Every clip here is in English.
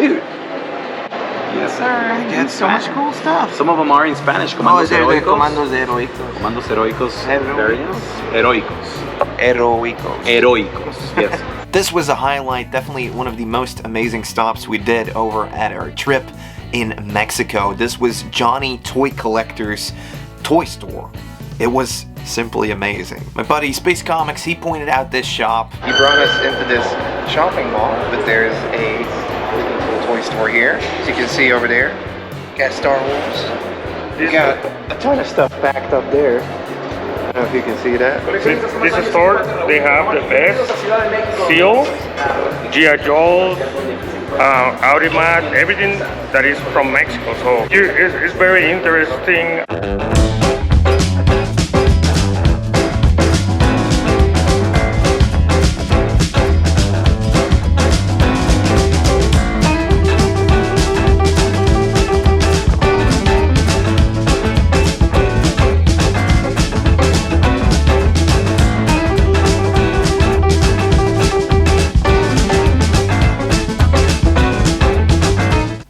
Dude. Yes, sir. Get so much cool stuff. Some of them are in Spanish. Comandos Heroicos. Comandos Heroicos. Comandos Heroicos. Heroicos. Heroicos. Heroicos. Yes. This was a highlight, definitely one of the most amazing stops we did over at our trip in Mexico. This was Johny Toy Collector's toy store. It was simply amazing. My buddy Space Comics, he pointed out this shop. He brought us into this shopping mall, but there's a really cool toy store here. As you can see over there, got Star Wars. We got a ton of stuff backed up there. I don't know if you can see that. This store, they have the best seal, G.I. Joe, Aurimat, everything that is from Mexico. So it's very interesting.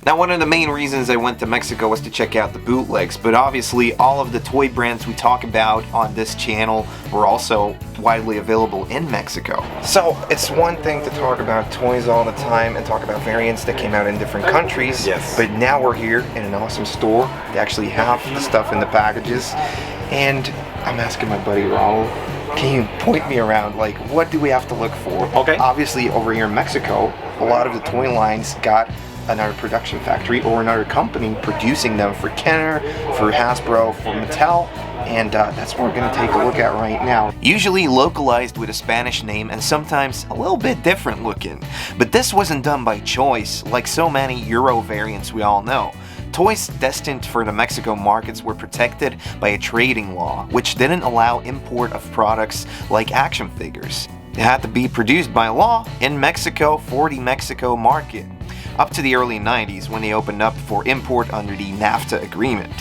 Now, one of the main reasons I went to Mexico was to check out the bootlegs, but obviously all of the toy brands we talk about on this channel were also widely available in Mexico. So it's one thing to talk about toys all the time and talk about variants that came out in different countries. Yes. But now we're here in an awesome store. They actually have the stuff in the packages. And I'm asking my buddy Raul, can you point me around? Like, what do we have to look for? Okay. Obviously, over here in Mexico, a lot of the toy lines got another production factory or another company producing them for Kenner, for Hasbro, for Mattel, and that's what we're going to take a look at right now. Usually localized with a Spanish name and sometimes a little bit different looking. But this wasn't done by choice, like so many Euro variants we all know. Toys destined for the Mexico markets were protected by a trading law, which didn't allow import of products like action figures. It had to be produced by law in Mexico for the Mexico market, up to the early 90s when they opened up for import under the NAFTA agreement.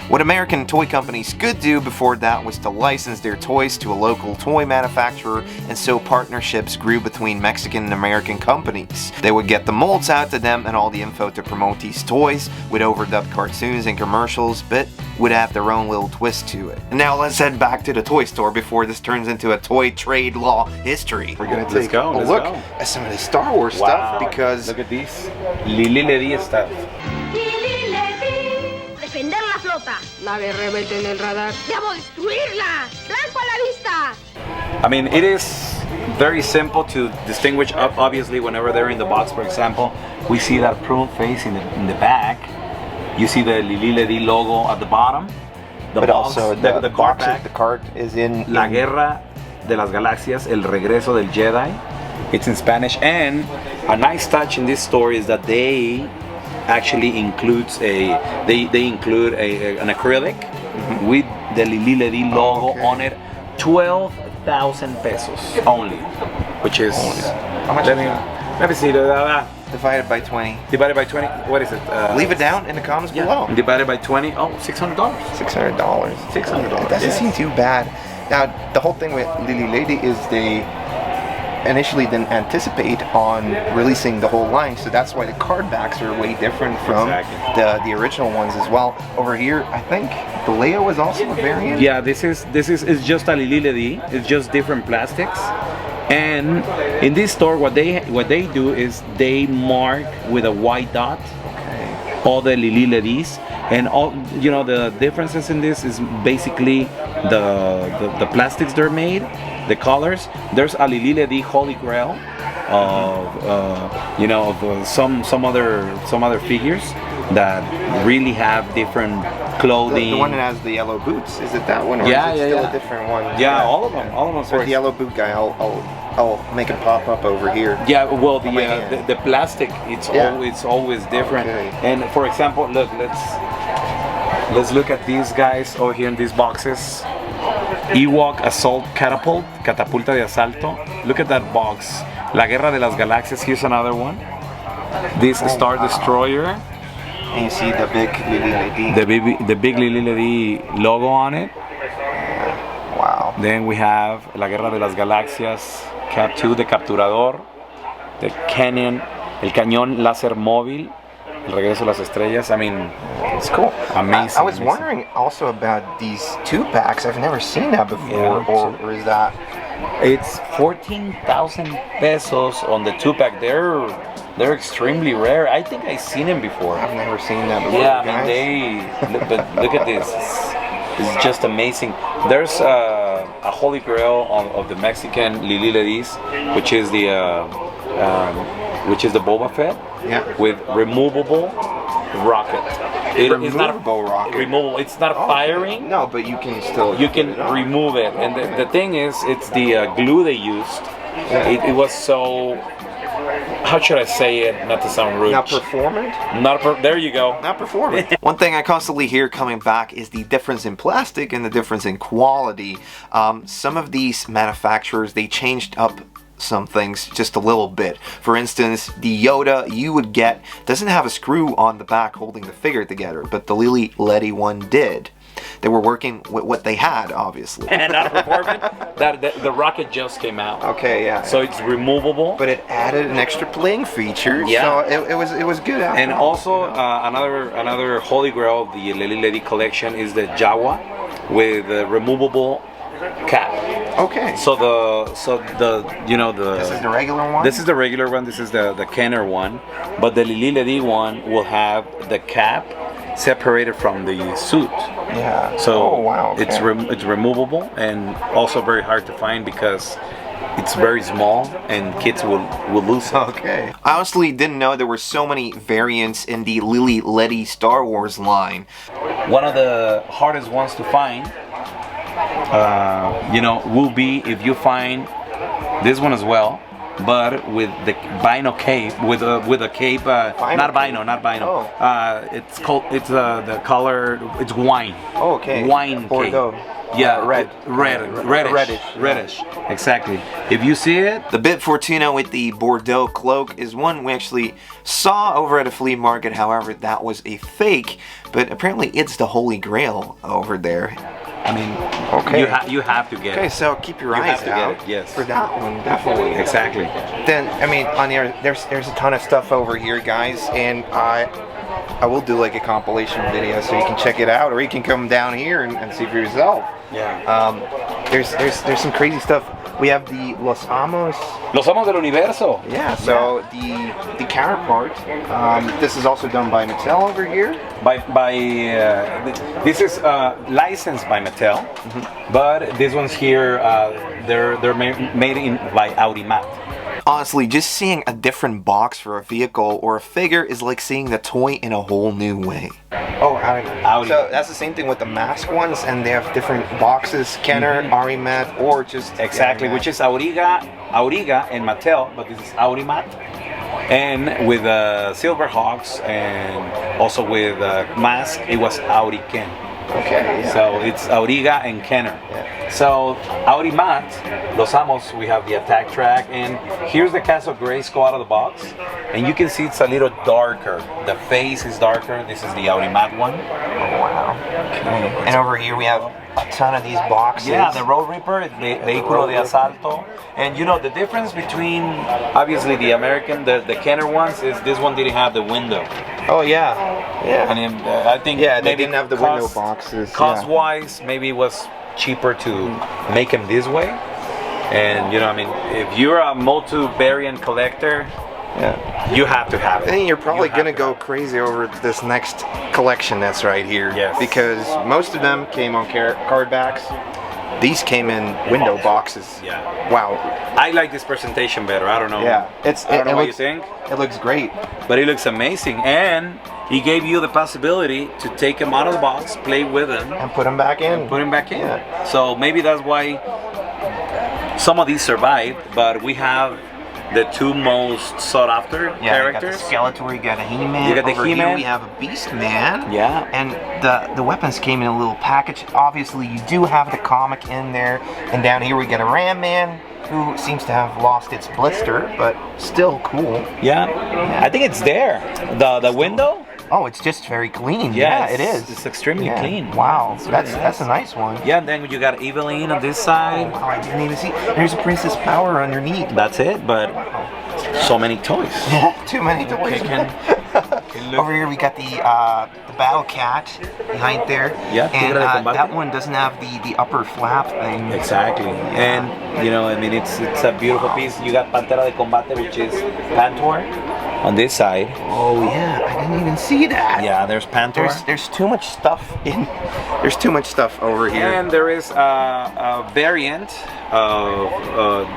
What American toy companies could do before that was to license their toys to a local toy manufacturer, and so partnerships grew between Mexican and American companies. They would get the molds out to them and all the info to promote these toys with overdubbed cartoons and commercials, but would add their own little twist to it. And now let's head back to the toy store before this turns into a toy trade law history. We're going to take a look at some of the Star Wars stuff because... Look at these Lili Ledy stuff. Lili Ledy. Defender la flota. Nave rebelde en el radar. Debo destruirla. Blanco a la vista. I mean, it is very simple to distinguish. Obviously, whenever they're in the box, for example, we see that prune face in the back. You see the Lili Ledy logo at the bottom. The but box, also the card box, back. the card is in... La Guerra de las Galaxias, El Regreso del Jedi. It's in Spanish, and a nice touch in this story is that they actually includes they include an acrylic with the Lili Ledy logo on it. 12,000 pesos only, which is how much? Let me see. Divided by 20. Divided by 20. What is it? Leave it down in the comments below. Divided by 20. Oh, $600. $600. $600. It doesn't seem too bad. Now, the whole thing with Lili Ledy is they initially didn't anticipate on releasing the whole line, so that's why the card backs are way different from the original ones as well. Over here, I think the Leo is also a variant. Yeah, this is it's just a Lili Ledy. It's just different plastics. And in this store, what they do is they mark with a white dot all the Lili Ledys, and all the differences in this is basically the plastics they're made, the colors. There's a Lili Ledy Holy Grail of some other figures that really have different clothing. The one that has the yellow boots, is it that one, or is it still a different one? Yeah, all of them. For the yellow boot guy, I'll make it pop up over here. Yeah, well, the plastic, it's always different. Okay. And for example, look, let's look at these guys over here in these boxes. Ewok Assault Catapult, Catapulta de Asalto. Look at that box. La Guerra de las Galaxias, here's another one. This Star Destroyer. And you see the big Lili Ledy. The big Lili Ledy logo on it. Wow. Then we have La Guerra de las Galaxias, Capt 2, the Capturador, the Canyon el cañón láser móvil, el regreso de las estrellas. I mean, It's cool. Amazing. I was amazing. wondering also about these 2-packs. I've never seen that before. Yeah. Or is that? It's 14,000 pesos on the 2-pack. They're extremely rare. I think I've seen them before. I've never seen that before. Yeah, I guys. mean but look at this. It's just amazing. There's a holy grail of the Mexican Lili Ledy, which is the Boba Fett, Yeah. with removable rocket. It's not Removable rocket. removable. It's not firing. No, but you can still. You can remove it, and the thing is, it's the glue they used. It was so. How should I say it? Not to sound rude. Not performant. There you go. Not performant. One thing I constantly hear coming back is the difference in plastic and the difference in quality. Some of these manufacturers, they changed up some things just a little bit. For instance, the Yoda you would get doesn't have a screw on the back holding the figure together, but the Lili Ledy one did. They were working with what they had, obviously. And not performant. The rocket just came out. Okay, yeah. So it's removable. but it added an extra playing feature. Yeah. So it was good. After And all, also you know? another holy grail of the Lili Ledy collection is the Jawa with the removable cap. Okay. So the This is the regular one. This is the regular one. This is the Kenner one, but the Lili Ledy one will have the cap separated from the suit. Yeah. So oh wow. Okay. it's removable and also very hard to find because it's very small and kids will lose it. Okay. I honestly didn't know there were so many variants in the Lili Ledy Star Wars line. One of the hardest ones to find, will be if you find this one as well, but with the Bino cape, with a cape, not Bino. Oh. It's the color. It's wine. Oh, okay. Wine Bordeaux. cape. Yeah, Reddish. reddish. Exactly. If you see it, The Bit Fortuna with the Bordeaux cloak is one we actually saw over at a flea market. However, that was a fake, but apparently it's the Holy Grail over there. I mean, Okay. you have to get Okay, it. so keep your You eyes have to get out it, yes. for that one, definitely. Exactly. Then, I mean, on here, there's a ton of stuff over here, guys, and I will do like a compilation video so you can check it out, or you can come down here and see for yourself. Yeah. There's some crazy stuff. We have the Los Amos. Los Amos del Universo. Yeah. So the counterpart. This is also done by Mattel over here. This is licensed by Mattel, but these ones here they're made by Aurimat. Honestly, just seeing a different box for a vehicle or a figure is like seeing the toy in a whole new way. Oh, Aurimat. Aurimat. So that's the same thing with the mask ones, and they have different boxes: Kenner, Aurimat, or just Exactly, Aurimat. which is Auriga and Mattel, but this is Aurimat. And with Silver Hawks and also with mask, it was Auriken. Okay. Yeah. So it's Auriga and Kenner. Yeah. So Aurimat, Los Amos, we have the attack track, and here's the Castle Grayskull out of the box, and you can see it's a little darker. The face is darker. This is the Aurimat one. Wow. Okay. And over here we have a ton of these boxes. Yeah, the Road Reaper, the Vehículo de Asalto. And you know, the difference between, obviously, the American, the Kenner ones, is this one didn't have the window. Oh yeah. Yeah. And I think Yeah, they maybe didn't have the window boxes. Cost-wise, maybe it was cheaper to make them this way. And, I mean, if you're a Motu variant collector, Yeah. you have to have it. I think you're probably You have gonna to go have it. crazy over this next collection that's right here. Yes. Because most of them came on card backs. These came in window boxes. Yeah. Wow. I like this presentation better. I don't know. Yeah. I don't know what you looks, think. It looks great. But it looks amazing, and he gave you the possibility to take them out of the box, play with them, And put them back in. put them back in. Yeah. So maybe that's why some of these survived, but we have the two most sought after characters. You got the Skeletor, you got a He-Man. You got the Over He-Man. here we have a Beast Man. Yeah. And the weapons came in a little package. Obviously, you do have the comic in there. And down here we got a Ram Man, who seems to have lost its blister, but still cool. Yeah, I think it's there. The window. Oh, it's just very clean. Yeah, Yeah, it it's- is. it's extremely Yeah. clean. Wow, that's a nice one. Yeah, and then you got Evelyn on this side. Oh, I didn't even see. There's a Princess Power underneath. That's it. But So many toys. Too many toys. Over here we got the battle cat behind there. Yeah, and that one doesn't have the upper flap thing. Exactly. And you know, I mean, it's a beautiful piece. You got Pantera de Combate, which is Pantor on this side. Oh yeah, I didn't even see that. Yeah, there's Pantor. There's too much stuff in. There's too much stuff over here. And there is a variant of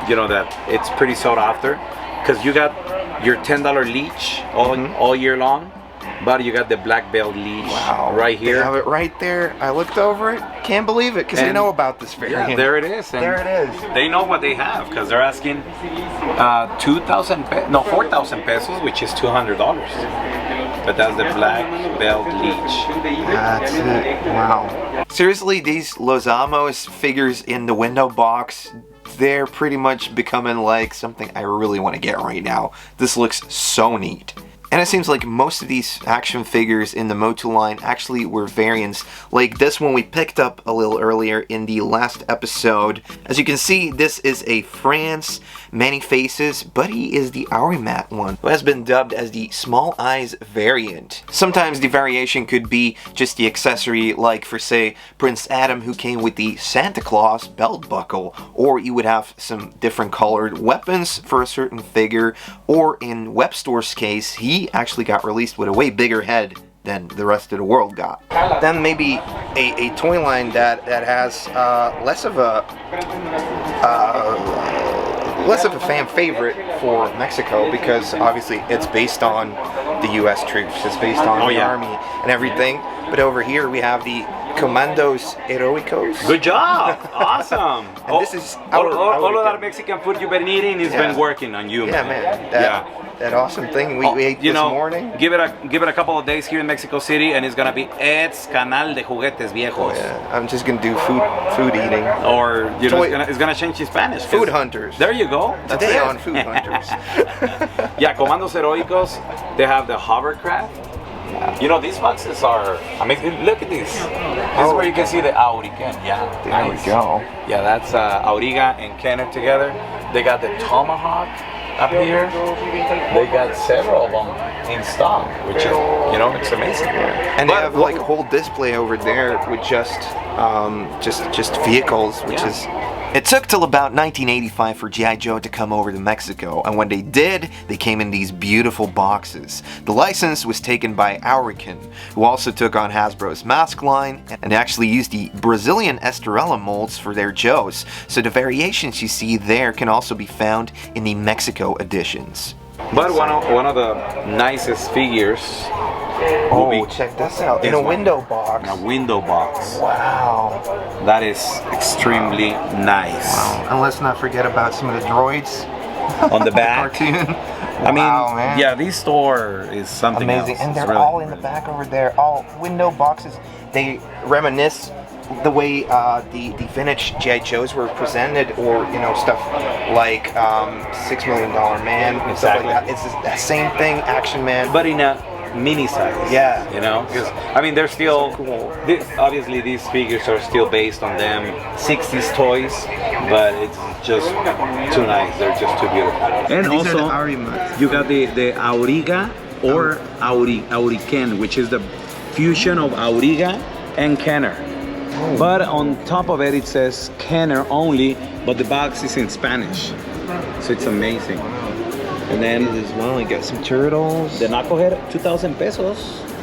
you know, that it's pretty sought after, because you got your $10 leech all year long, but you got the black belt leech right here. They have it right there. I looked over it. Can't believe it, because they know about this variant. Yeah, there it is. And there it is. They know what they have, because they're asking 4,000 pesos, which is $200. But that's the black belt leech. That's it. Wow. Seriously, these Los Amos figures in the window box, they're pretty much becoming like something I really want to get right now. This looks so neat. And it seems like most of these action figures in the Motu line actually were variants, like this one we picked up a little earlier in the last episode. As you can see, this is a France, many faces, but he is the Aurimat one, who has been dubbed as the small eyes variant. Sometimes the variation could be just the accessory, like for say Prince Adam, who came with the Santa Claus belt buckle, or you would have some different colored weapons for a certain figure, or in Webstore's case, he actually got released with a way bigger head than the rest of the world got. Then maybe a toy line that has less of a fan favorite for Mexico, because obviously it's based on the U.S. troops, it's based on the army and everything. But over here we have the Commando's Heroicos. Good job! Awesome! And this is all of that Mexican food you've been eating has been working on you, man. That awesome thing we ate this morning. Give it a couple of days here in Mexico City, and it's gonna be Ed's Canal de Juguetes Viejos. Oh, yeah. I'm just gonna do food eating. Or you know, it's gonna change in Spanish. Food hunters. There you go. That's Today it. on Food Hunters. Yeah, Comandos Heroicos. They have the hovercraft. You know, these boxes are amazing. Look at this. This is where you can see the Auriken. Yeah, there we go. Yeah, that's Auriga and Kenner together. They got the Tomahawk up here. They got several of them in stock, which is, you know, it's amazing. And they have like a whole display over there with just vehicles, which is. It took till about 1985 for G.I. Joe to come over to Mexico, and when they did, they came in these beautiful boxes. The license was taken by Auriken, who also took on Hasbro's mask line, and actually used the Brazilian Estrella molds for their Joes, so the variations you see there can also be found in the Mexico editions. But one of the nicest figures. Oh, check this out. In a window box. In a window box. Wow. That is extremely nice. Wow. And let's not forget about some of the droids. On the back. Cartoon. I mean, man. yeah, this store is something amazing. else. And they're really, all in the back over there. All window boxes. They reminisce the way the vintage G.I. Joes were presented, or you know, stuff like $6 Million Man, and stuff like that. It's the same thing, Action Man, but in a mini size. Yeah, you know, because I mean, they're still so cool. Obviously these figures are still based on them 60s toys, but it's just too nice. They're just too beautiful. And these also, are the Aurimat. You got the Auriga or Auriken, which is the fusion of Auriga and Kenner. Oh. But on top of it, it says Kenner only, but the box is in Spanish, so it's amazing. And then as well, I got some turtles. The knucklehead, 2,000 pesos,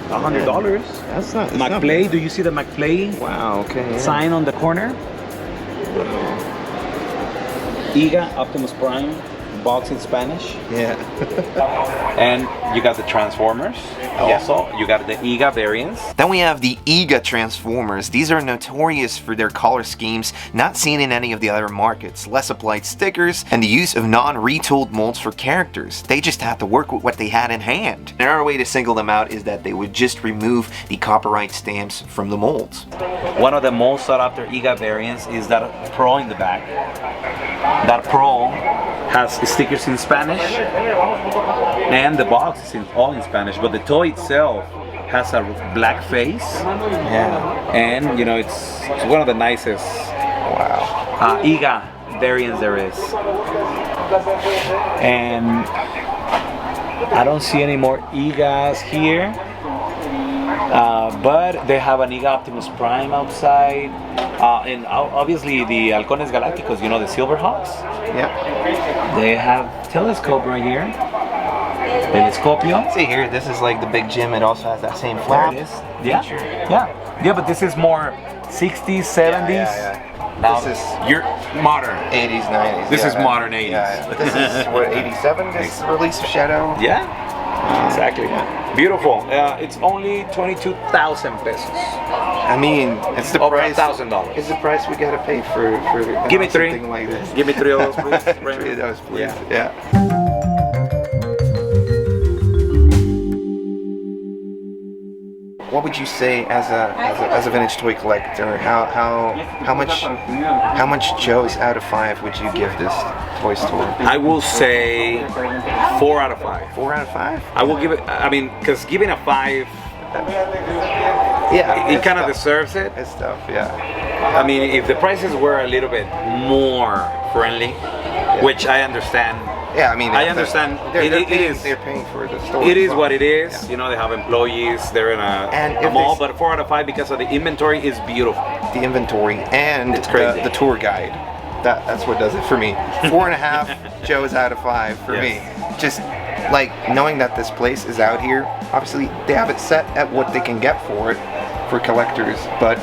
$100. That's not McPlay, do you see the McPlay? Wow, okay. Yeah. Sign on the corner. Iga, Optimus Prime, box in Spanish. Yeah. And you got the Transformers. Also, you got the EGA variants. Then we have the EGA Transformers. These are notorious for their color schemes, not seen in any of the other markets, less applied stickers, and the use of non-retooled molds for characters. They just had to work with what they had in hand. Another way to single them out is that they would just remove the copyright stamps from the molds. One of the most sought after EGA variants is that Pro in the back. That Pro has stickers in Spanish, and the box is all in Spanish, but the toy itself has a black face. Yeah. And you know, it's one of the nicest EGA variants there is. And I don't see any more EGAs here. But they have an EGA Optimus Prime outside. And obviously the Halcones Galácticos, you know, the Silverhawks. Yeah. They have telescope right here. Telescopio. See here, this is like the big gym. It also has that same flap. There it is. Yeah, but this is more 60s, 70s. Yeah. Now, This is you're modern. 80s, 90s. This is modern 80s. Yeah. This is what, 87? This release of Shadow. Yeah, exactly. Beautiful. It's only 22,000 pesos. I mean, it's the Over price. $1,000. It's the price we gotta pay for Give me three. something like this. Give me 3 of those, please. 3 of those, please. Yeah. Yeah. What would you say as a vintage toy collector? How much Joes out of 5 would you give this toy store? I will say 4 out of 5. 4 out of 5? I will give it. I mean, because giving a 5, Yeah, it it's kind of tough. deserves it. It's tough, yeah. I mean, if the prices were a little bit more friendly, which I understand. Yeah, I mean, I understand. They're paying for the store. It as is well. what it is. Yeah. You know, they have employees. They're in And a if mall, they- but 4 out of 5 because of the inventory is beautiful. The inventory and It's crazy. the tour guide. That's what does it for me. 4.5 Joes out of 5 for Yes. me. Just like knowing that this place is out here. Obviously, they have it set at what they can get for it for collectors, but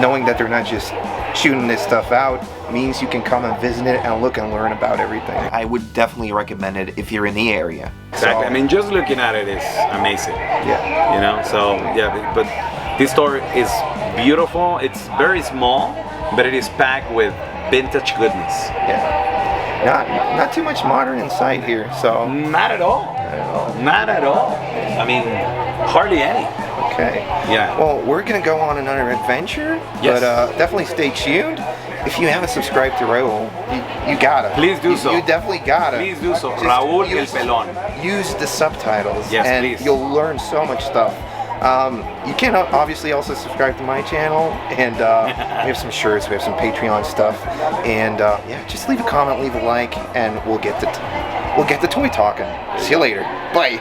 knowing that they're not just shooting this stuff out means you can come and visit it and look and learn about everything. I would definitely recommend it if you're in the area. Exactly. So- I mean, just looking at it is amazing. Yeah. You know, so yeah, but this store is beautiful. It's very small, but it is packed with vintage goodness. Yeah. Not too much modern inside here, so. Not at all. Not at all. I mean, hardly any. Okay. Yeah. Well, we're gonna go on another adventure, Yes. but definitely stay tuned. If you haven't subscribed to Raul, you gotta. Please do so. You definitely gotta. Please do so. Just Raúl el use- Pelón. Use the subtitles, Yes, and please. you'll learn so much stuff. You can obviously also subscribe to my channel, and we have some shirts, we have some Patreon stuff, and yeah, just leave a comment, leave a like, and we'll get the toy talking. See you later. Bye.